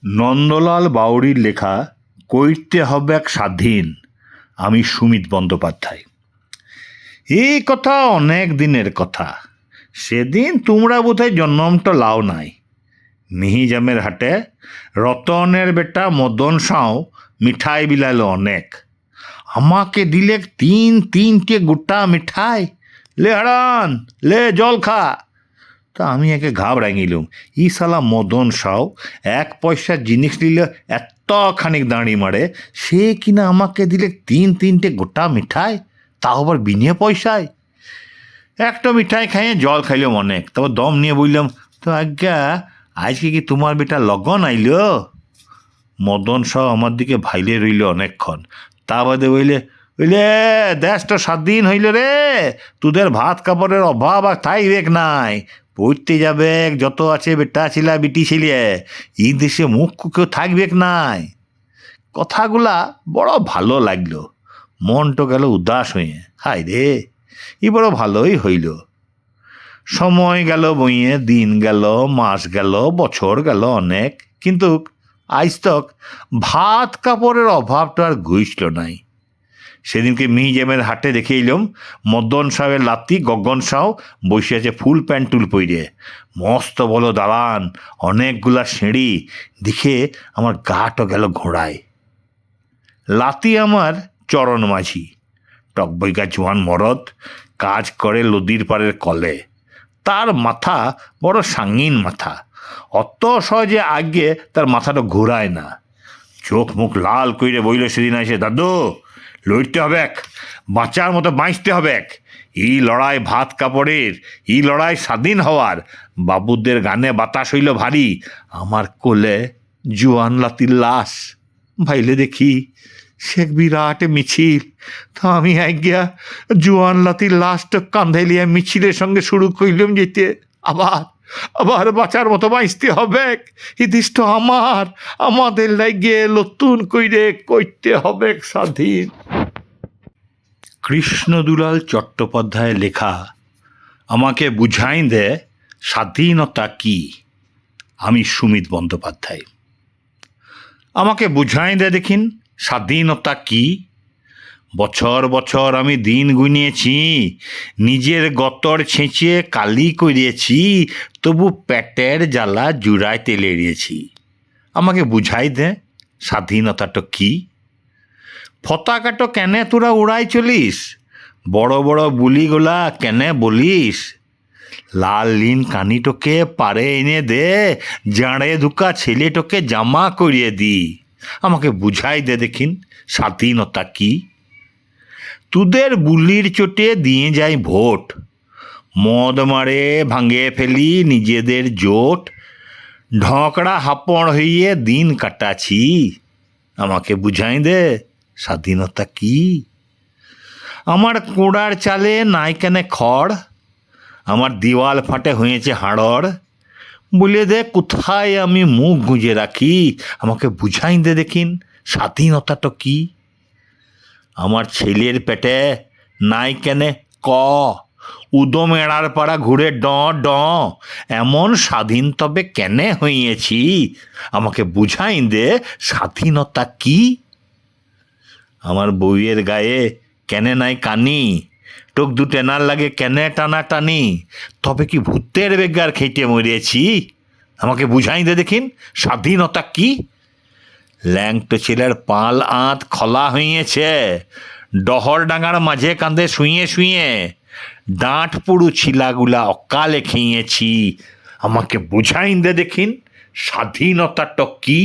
নন্দলাল বাউরির লেখা কইতে হবে এক স্বাধীন। আমি সুমিত বন্দ্যোপাধ্যায়। এই কথা অনেক দিনের কথা। সেদিন তোমরা বোধহয় জন্মটা লাও নাই। মিহিজামের হাটে রতনের বেটা মদন সাঁও মিঠাই বিলালো অনেক। আমাকে দিলে তিনটে গোটা মিঠাই। লে হারান, লে জল খা। তা আমি একে ঘাবড়াই গেলুম। ই শালা মদন সাও এক পয়সার জিনিস নিলে এত খানিক দাঁড়ি মারে, সে কিনা আমাকে দিলে তিনটে গোটা মিঠাই, তাও আবার বিনে পয়সায়। একটা মিঠাই খাইয়ে জল খাইলাম অনেক, তারপর দম নিয়ে বললাম, তো আজ্ঞা আজকে কি তোমার বেটা লগন আইল? মদন সাও আমার দিকে ভাইলে রইল অনেকক্ষণ। তা বাদে বইলে দেশটা স্বাধীন হইল রে, তোদের ভাত কাপড়ের অভাব আর তাই রেখ নাই। পড়তে যাবে যত আছে বেটা ছিলা বিটি ছিলিয়ে, এই দেশে মুখ কেউ থাকবে নাই। কথাগুলা বড় ভালো লাগলো। মনটা গেল উদাস হয়ে। হায় রে, ই বড় ভালোই হইল। সময় গেল বইয়ে, দিন গেল, মাস গেল, বছর গেল অনেক, কিন্তু আজ তক ভাত কাপড়ের অভাবটা আর ঘুষল নাই। সেদিনকে মিহিজামের হাটে দেখে এলাম মদন সাহেবের লাতি গগন সাও বসে আছে ফুল প্যান্ট টুল পইরে। মস্ত বলো দালান, অনেকগুলা সিঁড়ি, দেখে আমার গাটা গেল ঘোড়ায়। লাতি আমার চরণ মাঝি, টকবইকা জোয়ান মরদ, কাজ করে নদীর পাড়ের কলে। তার মাথা বড় সাঙ্গিন মাথা, অত সহজে আগে তার মাথাটা ঘোরায় না। চোখ মুখ লাল কইরে বইল সেদিন এসে, দাদু লড়তে হবে, বাঁচার মতো বাঁচতে হবে। এই লড়াই ভাত কাপড়ের, এই লড়াই স্বাধীন হওয়ার। বাবুদের গানে বাতাস হইল ভারী, আমার কোলে জোয়ান লাতির লাশ। ভাইলে দেখি সে বিরাট মিছিল। তো আমি আজ্ঞা জোয়ান লাতির লাশটা কাঁধে লিয়ে মিছিলের সঙ্গে শুরু করিলাম যেতে। আবার বাঁচার মতো বাঁচতে হবে। ইদিষ্ট আমাদের লাগে নতুন কইরে কইতে হবে স্বাধীন। কৃষ্ণদুলাল চট্টোপাধ্যায়ের লেখা আমাকে বুঝাই দে স্বাধীনতা কি। আমি সুমিত বন্দ্যোপাধ্যায়। আমাকে বুঝাই দে দেখিন স্বাধীনতা কি। বছর বছর আমি দিন গুনিয়েছি, নিজের গতর ছেঁচে কালি করিয়েছি, তবু পেটের জ্বালা জুড়ায় তেলে এড়িয়েছি। আমাকে বুঝাই দে স্বাধীনতাটা কি। পতাকাটো কেনে তোরা উড়াই চলিস, বড় বড় বুলিগুলা কেনে বলিস। লাল লিন কানিটোকে পারে এনে দে, জাঁড়ে ধুকা ছেলেটোকে জামা করিয়ে দি। আমাকে বুঝাই দে দেখিন স্বাধীনতা কি। তোদের বুলির চোটে দিয়ে যাই ভোট, মদ মারে ভাঙে ফেলি নিজেদের জোট, ঢকড়া হাপড় হইয়ে দিন কাটাছি। আমাকে বুঝাই দে স্বাধীনতা কি। আমার কোড়ার চালে নাই কেনে খড়, আমার দিওয়াল ফাটে হয়েছে হাড়র। বলে দে কোথায় আমি মুখ গুঁজে রাখি। আমাকে বুঝাই দে দেখিন স্বাধীনতাটা কি। আমার ছেলের পেটে নাই কেনে ক, উদম এড়ার পাড়া ঘুরে ড ড, এমন স্বাধীন তবে কেনে হইয়েছি। আমাকে বুঝাই দে স্বাধীনতা কি। আমার বউয়ের গায়ে কেনে নাই কানি, টোক দু টেনার লাগে কেনে টানা টানি, তবে কি ভূতের বেগার খেটে মরিয়েছি। আমাকে বুঝাই দে দেখিন স্বাধীনতা কি। ল্যাংটো ছেলের পাল আঁত খোলা হইয়েছে, ডহর ডাঙার মাঝে কাঁধে শুয়ে শুয়ে, ডাঁট পুড়ু ছিলাগুলা অকালে খেয়েছি। আমাকে বুঝাই দে দেখিন স্বাধীনতাটা কি।